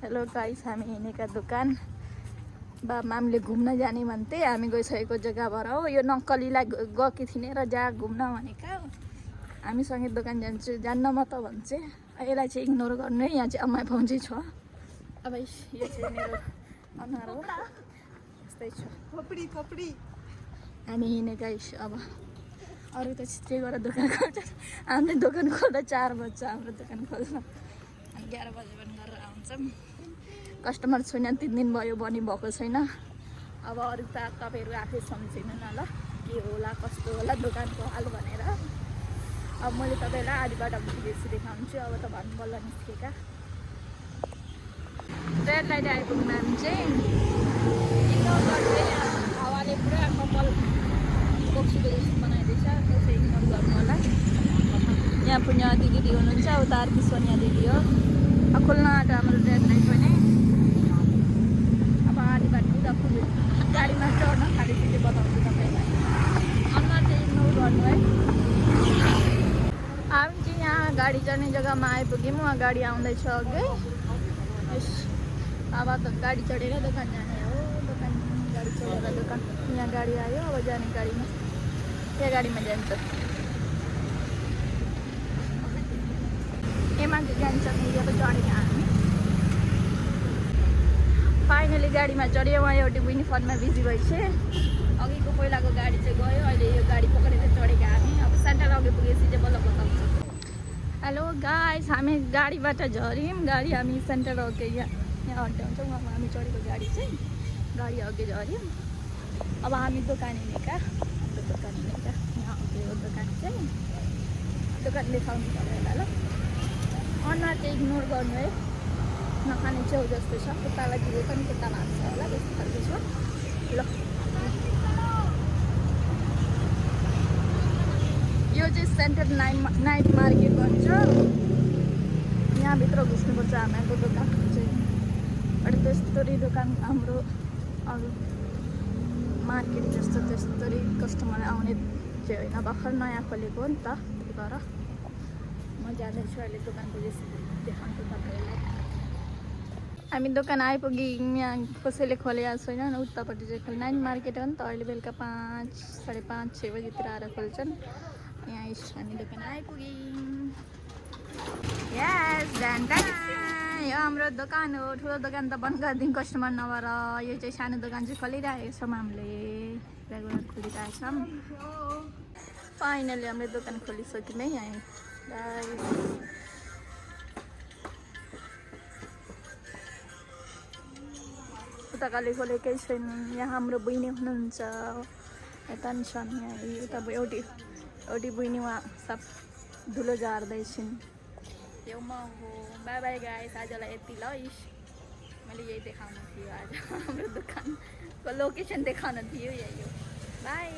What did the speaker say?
Hello guys, हामी हिँडेका दोकान बा मामले घुम्न जाने भन्थे। हामी गइसकेको जग्गाबाट हो। यो नक्कलीलाई गएकी थिएँ र जा घुम्न भनेका हामीसँगै दोकान जान्छु, जान्न म त भन्छ। यसलाई चाहिँ इग्नोर गर्नु है। यहाँ चाहिँ अम्मा भाउजू छ। अब यो चाहिँ मेरो अनुहार हो, यस्तै छ। हामी हिँडे गाइस। अब अरू त छिट्टै गएर दोकान खोल्छ। हामीले दोकान खोल्दा 4 बज्छ। हाम्रो दोकान खोल्न 11 बजे पनि गरेर आउँछौँ। कस्टमर छैन, 3 दिन भयो बनी भएको छैन। अब अरू त तपाईँहरू आफै सम्झिनु न ल, के होला कस्तो होला दोकानको हाल भनेर। अब मैले तपाईँलाई आधी बाटो पुगेपछि देखाउँछु। अब त भन्नु बल्ल निस्केका। रेड लाइट आइपुग्नु हामी चाहिँ इग्नोर गर्दै, हावाले पुरा कपाल बोक्सीको जस्तो बनाइदिएछ। त्यो चाहिँ इग्नोर गर्नु होला। यहाँ पुण्य दिदी हुनुहुन्छ, उता अर्की सोनिया दिदी हो। खोल्न आँट्यो हाम्रो रेड लाइट पनि। अब आधी बाटो उता पुग्यो, गाडीमा चढ्न खालीसिटी बताउँछु तपाईँलाई। अनुहार चाहिँ इग्नोर गर्नु है। हामी चाहिँ यहाँ गाडी चढ्ने जग्गामा आइपुग्यौँ। उहाँ गाडी आउँदैछ अघि। यस, अब त गाडी चढेर दोकान जाने हो। दोकान गाडी चढेर दोकान। यहाँ गाडी आयो, अब जाने गाडीमा। त्यो गाडीमा जान्छ। एमा जान्छ अब चढेका हामी। फाइनली गाडीमा चढ्यो। उहाँ एउटी बुइनी फोनमा बिजी भएछ। अघिको पहिलाको गाडी चाहिँ गयो, अहिले यो गाडी पक्रेर चढेका हामी। अब सेन्टर अघि पुगेपछि चाहिँ बल्ल बताउँछु। हेलो गाइस, हामी गाडीबाट झऱ्यौँ। गाडी हामी सेन्टर अघि यहाँ हटाउँछौँ। अब हामी चढेको गाडी चाहिँ गाडी अघि झऱ्यौँ। अब हामी दोकान हिँडेका। दोकान हिँडेका यहाँ अघि हो दोकान चाहिँ। दोकान देखाउनु पर्यो ल। अनुहार चाहिँ इग्नोर गर्नु है। नखाने छेउ जस्तो छ। कुत्तालाई दिए पनि कुत्ता भाग्छ होला, त्यस्तो खालको छ ल। यो चाहिँ सेन्टर नाइट मार्केट भन्छ। यहाँभित्र घुस्नुपर्छ हाम्रो दोकान चाहिँ। अनि त्यस्तरी दोकान हाम्रो अरू मार्केट जस्तो त्यस्तरी कस्टमर आउने चाहिँ होइन। भर्खर नयाँ खोलेको हो नि त, त्यही भएर म जाँदैछु अहिले दोकान पुगेपछि देखाउँछु तपाईँहरूलाई। हामी दोकान आइपुग्यौँ। यहाँ कसैले खोलेको छैन। उतापट्टि चाहिँ नाइट मार्केट हो नि त। अहिले बेलुका 5, साढे 5, 6 बजीतिर आएर खोल्छन्। यहाँ हामी दोकान आइपुग्यौँ। यस, यो हाम्रो दोकान हो। ठुलो दोकान त बन्द गरिदिउँ कस्टमर नभएर। यो चाहिँ सानो दोकान चाहिँ खोलिरहेको छौँ हामीले। रेगुलर खोलिरहेको छौँ। फाइनली हामीले दोकान खोलिसक्यौँ है यहाँ गाइस। उता काली खोलेकै छैन। यहाँ हाम्रो बहिनी हुनुहुन्छ, यता नि छन्। यहाँ उता एउटी बहिनी उहाँ सब धुलो झार्दैछन्। यो म हो। बाई बाई गाइस, आजलाई यति ल। मैले यही देखाउनु थियो आज। हाम्रो दोकानको लोकेसन देखाउनु थियो यही हो। बाई।